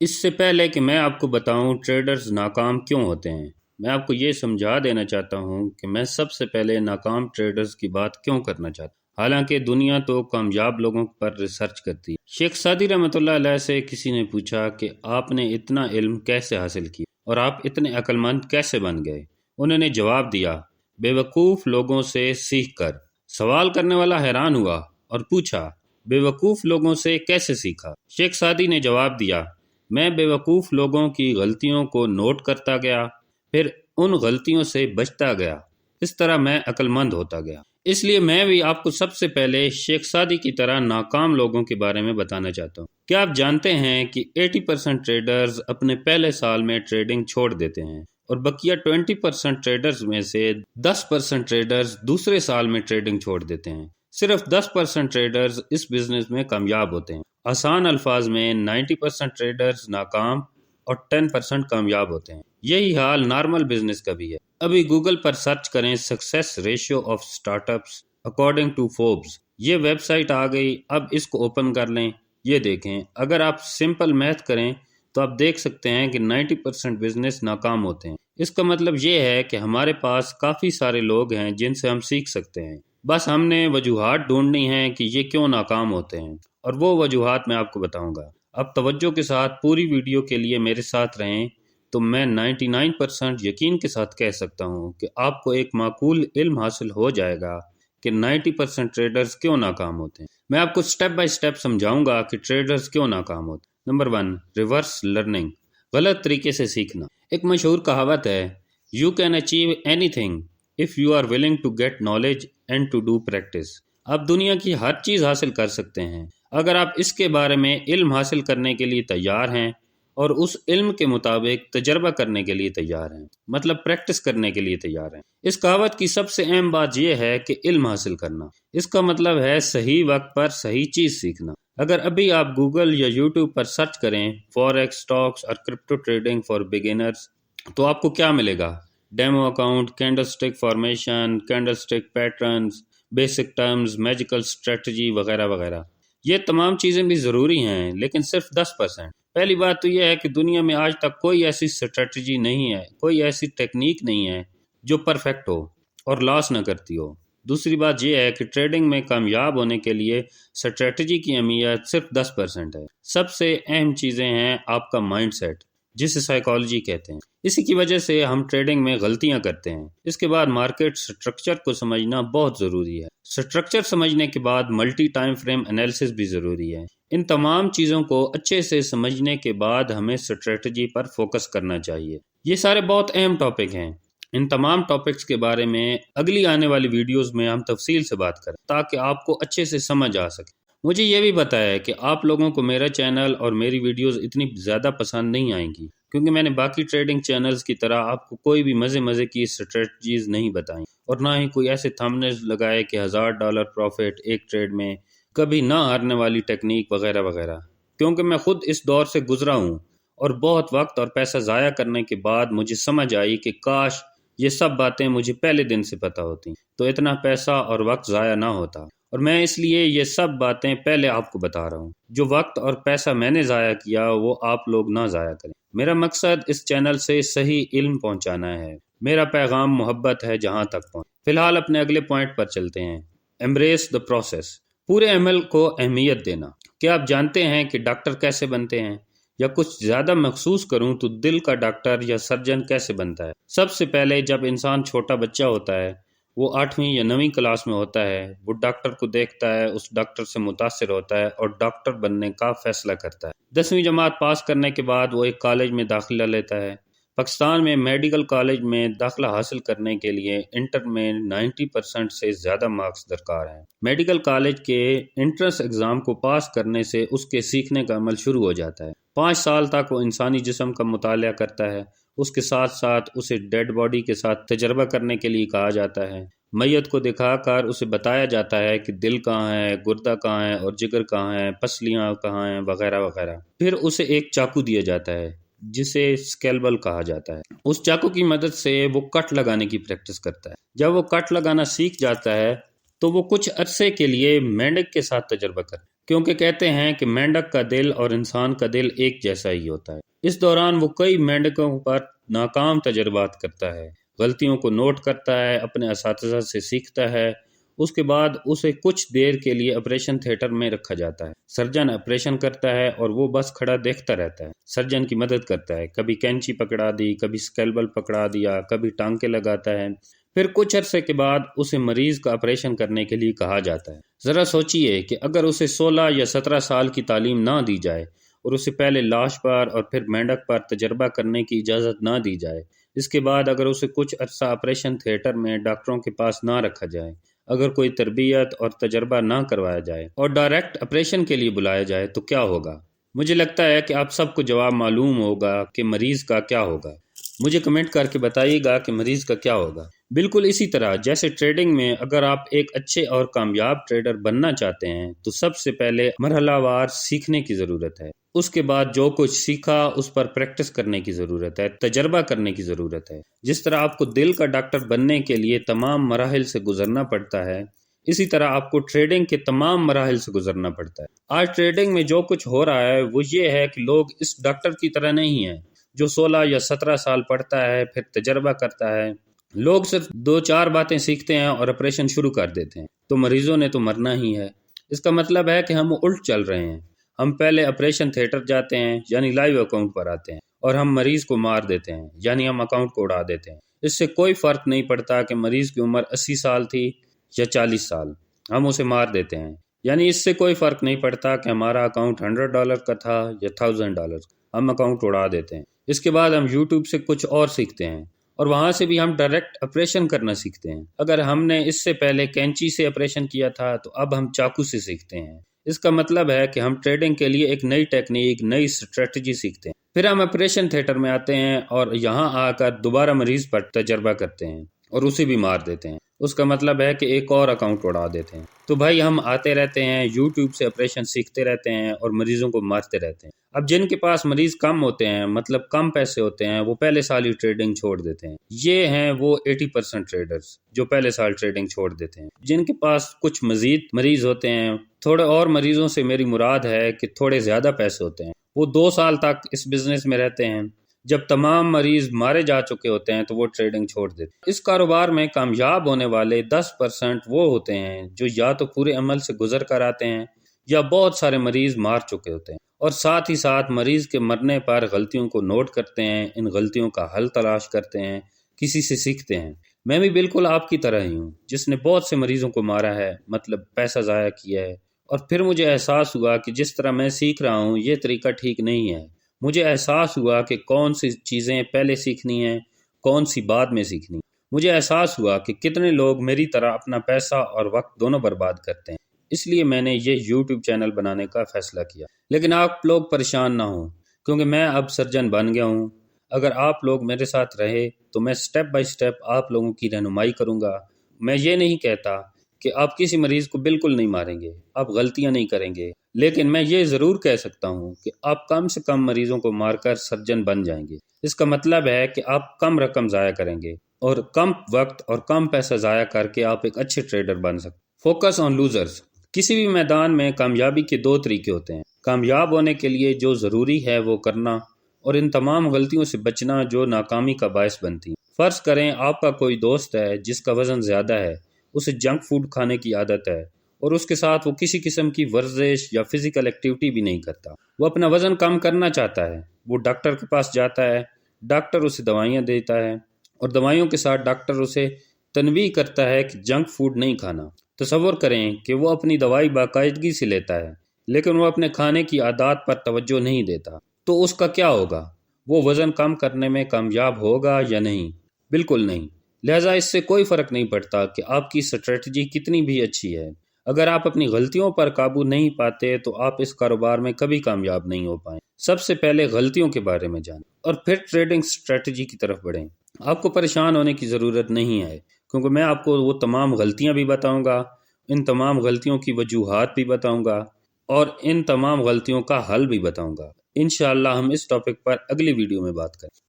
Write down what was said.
اس سے پہلے کہ میں آپ کو بتاؤں ٹریڈرز ناکام کیوں ہوتے ہیں، میں آپ کو یہ سمجھا دینا چاہتا ہوں کہ میں سب سے پہلے ناکام ٹریڈرز کی بات کیوں کرنا چاہتا ہوں۔ حالانکہ دنیا تو کامیاب لوگوں پر ریسرچ کرتی ہے۔ شیخ سعدی رحمۃ اللہ علیہ سے کسی نے پوچھا کہ آپ نے اتنا علم کیسے حاصل کیا اور آپ اتنے عقل مند کیسے بن گئے؟ انہوں نے جواب دیا، بے وقوف لوگوں سے سیکھ کر۔ سوال کرنے والا حیران ہوا اور پوچھا، بے وقوف لوگوں سے کیسے سیکھا؟ شیخ سعدی نے جواب دیا، میں بے وقوف لوگوں کی غلطیوں کو نوٹ کرتا گیا، پھر ان غلطیوں سے بچتا گیا، اس طرح میں عقل مند ہوتا گیا۔ اس لیے میں بھی آپ کو سب سے پہلے شیخ سعدی کی طرح ناکام لوگوں کے بارے میں بتانا چاہتا ہوں۔ کیا آپ جانتے ہیں کہ 80% ٹریڈرز اپنے پہلے سال میں ٹریڈنگ چھوڑ دیتے ہیں اور بقیہ 20% ٹریڈرز میں سے 10% ٹریڈرز دوسرے سال میں ٹریڈنگ چھوڑ دیتے ہیں۔ صرف 10% ٹریڈرز اس بزنس میں کامیاب ہوتے ہیں۔ آسان الفاظ میں 90% ٹریڈرز ناکام اور 10% کامیاب ہوتے ہیں۔ یہی حال نارمل بزنس کا بھی ہے۔ ابھی گوگل پر سرچ کریں success ratio of startups according to Forbes. یہ ویب سائٹ آ گئی، اب اس کو اوپن کر لیں۔ یہ دیکھیں، اگر آپ سمپل میتھ کریں تو آپ دیکھ سکتے ہیں کہ 90% بزنس ناکام ہوتے ہیں۔ اس کا مطلب یہ ہے کہ ہمارے پاس کافی سارے لوگ ہیں جن سے ہم سیکھ سکتے ہیں، بس ہم نے وجوہات ڈھونڈنی ہیں کہ یہ کیوں ناکام ہوتے ہیں، اور وہ وجوہات میں آپ کو بتاؤں گا۔ اب توجہ کے ساتھ پوری ویڈیو کے لیے میرے ساتھ رہیں تو میں 99% یقین کے ساتھ کہہ سکتا ہوں کہ آپ کو ایک معقول علم حاصل ہو جائے گا کہ 90% ٹریڈرز کیوں ناکام ہوتے ہیں۔ میں آپ کو سٹیپ بائی سٹیپ سمجھاؤں گا کہ ٹریڈرز کیوں ناکام ہوتے ہیں۔ نمبر 1، ریورس لرننگ، غلط طریقے سے سیکھنا۔ ایک مشہور کہاوت ہے، you can achieve any thing if you are willing to get knowledge and to do practice. آپ دنیا کی ہر چیز حاصل کر سکتے ہیں اگر آپ اس کے بارے میں علم حاصل کرنے کے لیے تیار ہیں اور اس علم کے مطابق تجربہ کرنے کے لیے تیار ہیں، مطلب پریکٹس کرنے کے لیے تیار ہیں۔ اس کہاوت کی سب سے اہم بات یہ ہے کہ علم حاصل کرنا، اس کا مطلب ہے صحیح وقت پر صحیح چیز سیکھنا۔ اگر ابھی آپ گوگل یا یوٹیوب پر سرچ کریں فوریکس، اسٹاکس اور کرپٹو ٹریڈنگ فار بگنرز تو آپ کو کیا ملے گا؟ Demo account, candlestick formation, candlestick patterns, basic terms, magical strategy وغیرہ وغیرہ۔ یہ تمام چیزیں بھی ضروری ہیں لیکن صرف 10%۔ پہلی بات تو یہ ہے کہ دنیا میں آج تک کوئی ایسی اسٹریٹجی نہیں ہے، کوئی ایسی ٹیکنیک نہیں ہے جو پرفیکٹ ہو اور لاس نہ کرتی ہو۔ دوسری بات یہ ہے کہ ٹریڈنگ میں کامیاب ہونے کے لیے اسٹریٹجی کی اہمیت صرف 10% ہے۔ سب سے اہم چیزیں ہیں آپ کا مائنڈ سیٹ، جسے سائیکالوجی کہتے ہیں۔ اسی کی وجہ سے ہم ٹریڈنگ میں غلطیاں کرتے ہیں۔ اس کے بعد مارکیٹ سٹرکچر کو سمجھنا بہت ضروری ہے۔ سٹرکچر سمجھنے کے بعد ملٹی ٹائم فریم انالیسس بھی ضروری ہے۔ ان تمام چیزوں کو اچھے سے سمجھنے کے بعد ہمیں اسٹریٹجی پر فوکس کرنا چاہیے۔ یہ سارے بہت اہم ٹاپک ہیں۔ ان تمام ٹاپکس کے بارے میں اگلی آنے والی ویڈیوز میں ہم تفصیل سے بات کریں تاکہ آپ کو اچھے سے سمجھ آ سکے۔ مجھے یہ بھی پتہ ہے کہ آپ لوگوں کو میرا چینل اور میری ویڈیوز اتنی زیادہ پسند نہیں آئیں گی کیونکہ میں نے باقی ٹریڈنگ چینلز کی طرح آپ کو کوئی بھی مزے کی اسٹریٹجیز نہیں بتائیں اور نہ ہی کوئی ایسے تھمبنیلز لگائے کہ $1000 پروفٹ ایک ٹریڈ میں، کبھی نہ ہارنے والی ٹیکنیک وغیرہ وغیرہ، کیونکہ میں خود اس دور سے گزرا ہوں اور بہت وقت اور پیسہ ضائع کرنے کے بعد مجھے سمجھ آئی کہ کاش یہ سب باتیں مجھے پہلے دن سے پتہ ہوتی تو اتنا پیسہ اور وقت ضائع نہ ہوتا، اور میں اس لیے یہ سب باتیں پہلے آپ کو بتا رہا ہوں۔ جو وقت اور پیسہ میں نے ضائع کیا وہ آپ لوگ نہ ضائع کریں۔ میرا مقصد اس چینل سے صحیح علم پہنچانا ہے۔ میرا پیغام محبت ہے جہاں تک پہنچ۔ فی الحال اپنے اگلے پوائنٹ پر چلتے ہیں، ایمبریس دا پروسیس، پورے عمل کو اہمیت دینا۔ کیا آپ جانتے ہیں کہ ڈاکٹر کیسے بنتے ہیں؟ یا کچھ زیادہ مخصوص کروں تو دل کا ڈاکٹر یا سرجن کیسے بنتا ہے؟ سب سے پہلے جب انسان چھوٹا بچہ ہوتا ہے، وہ 8ویں یا 9ویں کلاس میں ہوتا ہے، وہ ڈاکٹر کو دیکھتا ہے، اس ڈاکٹر سے متاثر ہوتا ہے اور ڈاکٹر بننے کا فیصلہ کرتا ہے۔ 10ویں جماعت پاس کرنے کے بعد وہ ایک کالج میں داخلہ لیتا ہے۔ پاکستان میں میڈیکل کالج میں داخلہ حاصل کرنے کے لیے انٹر میں 90% سے زیادہ مارکس درکار ہیں۔ میڈیکل کالج کے انٹرنس ایگزام کو پاس کرنے سے اس کے سیکھنے کا عمل شروع ہو جاتا ہے۔ 5 سال تک وہ انسانی جسم کا مطالعہ کرتا ہے۔ اس کے ساتھ ساتھ اسے ڈیڈ باڈی کے ساتھ تجربہ کرنے کے لیے کہا جاتا ہے۔ میت کو دکھا کر اسے بتایا جاتا ہے کہ دل کہاں ہے، گردہ کہاں ہے اور جگر کہاں ہے، پسلیاں کہاں ہیں وغیرہ وغیرہ۔ پھر اسے ایک چاقو دیا جاتا ہے جسے اسکیلبل کہا جاتا ہے۔ اس چاقو کی مدد سے وہ کٹ لگانے کی پریکٹس کرتا ہے۔ جب وہ کٹ لگانا سیکھ جاتا ہے تو وہ کچھ عرصے کے لیے مینڈک کے ساتھ تجربہ کرتا ہے۔ کیونکہ کہتے ہیں کہ مینڈک کا دل اور انسان کا دل ایک جیسا ہی ہوتا ہے۔ اس دوران وہ کئی مینڈکوں پر ناکام تجربات کرتا ہے، غلطیوں کو نوٹ کرتا ہے، اپنے اساتذہ سے سیکھتا ہے۔ اس کے بعد اسے کچھ دیر کے لیے آپریشن تھیٹر میں رکھا جاتا ہے۔ سرجن آپریشن کرتا ہے اور وہ بس کھڑا دیکھتا رہتا ہے، سرجن کی مدد کرتا ہے، کبھی کینچی پکڑا دی، کبھی اسکیلپل پکڑا دیا، کبھی ٹانکے لگاتا ہے۔ پھر کچھ عرصے کے بعد اسے مریض کا آپریشن کرنے کے لیے کہا جاتا ہے۔ ذرا سوچئے کہ اگر اسے 16 یا 17 سال کی تعلیم نہ دی جائے اور اسے پہلے لاش پر اور پھر مینڈک پر تجربہ کرنے کی اجازت نہ دی جائے، اس کے بعد اگر اسے کچھ عرصہ آپریشن تھیٹر میں ڈاکٹروں کے پاس نہ رکھا جائے، اگر کوئی تربیت اور تجربہ نہ کروایا جائے اور ڈائریکٹ آپریشن کے لیے بلایا جائے تو کیا ہوگا؟ مجھے لگتا ہے کہ آپ سب کو جواب معلوم ہوگا کہ مریض کا کیا ہوگا۔ مجھے کمنٹ کر کے بتائیے گا کہ مریض کا کیا ہوگا۔ بالکل اسی طرح جیسے ٹریڈنگ میں اگر آپ ایک اچھے اور کامیاب ٹریڈر بننا چاہتے ہیں تو سب سے پہلے مرحلہ وار سیکھنے کی ضرورت ہے۔ اس کے بعد جو کچھ سیکھا اس پر پریکٹس کرنے کی ضرورت ہے، تجربہ کرنے کی ضرورت ہے۔ جس طرح آپ کو دل کا ڈاکٹر بننے کے لیے تمام مراحل سے گزرنا پڑتا ہے، اسی طرح آپ کو ٹریڈنگ کے تمام مراحل سے گزرنا پڑتا ہے۔ آج ٹریڈنگ میں جو کچھ ہو رہا ہے وہ یہ ہے کہ لوگ اس ڈاکٹر کی طرح نہیں ہیں جو 16 یا 17 سال پڑھتا ہے پھر تجربہ کرتا ہے۔ لوگ صرف 2-4 باتیں سیکھتے ہیں اور آپریشن شروع کر دیتے ہیں، تو مریضوں نے تو مرنا ہی ہے۔ اس کا مطلب ہے کہ ہم الٹ چل رہے ہیں۔ ہم پہلے آپریشن تھیٹر جاتے ہیں، یعنی لائیو اکاؤنٹ پر آتے ہیں، اور ہم مریض کو مار دیتے ہیں، یعنی ہم اکاؤنٹ کو اڑا دیتے ہیں۔ اس سے کوئی فرق نہیں پڑتا کہ مریض کی عمر 80 سال تھی یا 40 سال، ہم اسے مار دیتے ہیں۔ یعنی اس سے کوئی فرق نہیں پڑتا کہ ہمارا اکاؤنٹ $100 کا تھا یا $1000، ہم اکاؤنٹ اڑا دیتے ہیں۔ اس کے بعد ہم یوٹیوب سے کچھ اور سیکھتے ہیں اور وہاں سے بھی ہم ڈائریکٹ آپریشن کرنا سیکھتے ہیں۔ اگر ہم نے اس سے پہلے کینچی سے آپریشن کیا تھا تو اب ہم چاقو سے سیکھتے ہیں۔ اس کا مطلب ہے کہ ہم ٹریڈنگ کے لیے ایک نئی ٹیکنیک، نئی اسٹریٹجی سیکھتے ہیں۔ پھر ہم آپریشن تھیٹر میں آتے ہیں اور یہاں آ کر دوبارہ مریض پر تجربہ کرتے ہیں اور اسے بھی مار دیتے ہیں۔ اس کا مطلب ہے کہ ایک اور اکاؤنٹ اڑا دیتے ہیں۔ تو بھائی ہم آتے رہتے ہیں، یوٹیوب سے آپریشن سیکھتے رہتے ہیں اور مریضوں کو مارتے رہتے ہیں۔ اب جن کے پاس مریض کم ہوتے ہیں، مطلب کم پیسے ہوتے ہیں، وہ پہلے سال ہی ٹریڈنگ چھوڑ دیتے ہیں۔ یہ ہیں وہ 80% ٹریڈرز جو پہلے سال ٹریڈنگ چھوڑ دیتے ہیں۔ جن کے پاس کچھ مزید مریض ہوتے ہیں، تھوڑے اور مریضوں سے میری مراد ہے کہ تھوڑے زیادہ پیسے ہوتے ہیں، وہ 2 سال تک اس بزنس میں رہتے ہیں۔ جب تمام مریض مارے جا چکے ہوتے ہیں تو وہ ٹریڈنگ چھوڑ دیتے ہیں۔ اس کاروبار میں کامیاب ہونے والے 10% وہ ہوتے ہیں جو یا تو پورے عمل سے گزر کر آتے ہیں یا بہت سارے مریض مار چکے ہوتے ہیں، اور ساتھ ہی ساتھ مریض کے مرنے پر غلطیوں کو نوٹ کرتے ہیں، ان غلطیوں کا حل تلاش کرتے ہیں، کسی سے سیکھتے ہیں۔ میں بھی بالکل آپ کی طرح ہی ہوں جس نے بہت سے مریضوں کو مارا ہے، مطلب پیسہ ضائع کیا ہے، اور پھر مجھے احساس ہوا کہ جس طرح میں سیکھ رہا ہوں یہ طریقہ ٹھیک نہیں ہے۔ مجھے احساس ہوا کہ کون سی چیزیں پہلے سیکھنی ہیں، کون سی بعد میں سیکھنی۔ مجھے احساس ہوا کہ کتنے لوگ میری طرح اپنا پیسہ اور وقت دونوں برباد کرتے ہیں۔ اس لیے میں نے یہ یوٹیوب چینل بنانے کا فیصلہ کیا۔ لیکن آپ لوگ پریشان نہ ہوں کیونکہ میں اب سرجن بن گیا ہوں۔ اگر آپ لوگ میرے ساتھ رہے تو میں سٹیپ بائی سٹیپ آپ لوگوں کی رہنمائی کروں گا۔ میں یہ نہیں کہتا کہ آپ کسی مریض کو بالکل نہیں ماریں گے، آپ غلطیاں نہیں کریں گے، لیکن میں یہ ضرور کہہ سکتا ہوں کہ آپ کم سے کم مریضوں کو مار کر سرجن بن جائیں گے۔ اس کا مطلب ہے کہ آپ کم رقم ضائع کریں گے اور کم وقت اور کم پیسہ ضائع کر کے آپ ایک اچھے ٹریڈر بن سکتے ہیں۔ Focus on losers. کسی بھی میدان میں کامیابی کے 2 طریقے ہوتے ہیں۔ کامیاب ہونے کے لیے جو ضروری ہے وہ کرنا، اور ان تمام غلطیوں سے بچنا جو ناکامی کا باعث بنتی ہیں۔ فرض کریں آپ کا کوئی دوست ہے جس کا وزن زیادہ ہے، اسے جنک فوڈ کھانے کی عادت ہے، اور اس کے ساتھ وہ کسی قسم کی ورزش یا فزیکل ایکٹیویٹی بھی نہیں کرتا۔ وہ اپنا وزن کم کرنا چاہتا ہے، وہ ڈاکٹر کے پاس جاتا ہے، ڈاکٹر اسے دوائیاں دیتا ہے، اور دوائیوں کے ساتھ ڈاکٹر اسے تنبیہ کرتا ہے کہ جنک فوڈ نہیں کھانا۔ تصور کریں کہ وہ اپنی دوائی باقاعدگی سے لیتا ہے لیکن وہ اپنے کھانے کی عادات پر توجہ نہیں دیتا، تو اس کا کیا ہوگا؟ وہ وزن کم کرنے میں کامیاب ہوگا یا نہیں؟ بالکل نہیں۔ لہٰذا اس سے کوئی فرق نہیں پڑتا کہ آپ کی اسٹریٹجی کتنی بھی اچھی ہے، اگر آپ اپنی غلطیوں پر قابو نہیں پاتے تو آپ اس کاروبار میں کبھی کامیاب نہیں ہو پائیں۔ سب سے پہلے غلطیوں کے بارے میں جانیں اور پھر ٹریڈنگ اسٹریٹجی کی طرف بڑھیں۔ آپ کو پریشان ہونے کی ضرورت نہیں ہے کیونکہ میں آپ کو وہ تمام غلطیاں بھی بتاؤں گا، ان تمام غلطیوں کی وجوہات بھی بتاؤں گا، اور ان تمام غلطیوں کا حل بھی بتاؤں گا۔ انشاءاللہ ہم اس ٹاپک پر اگلی ویڈیو میں بات کریں۔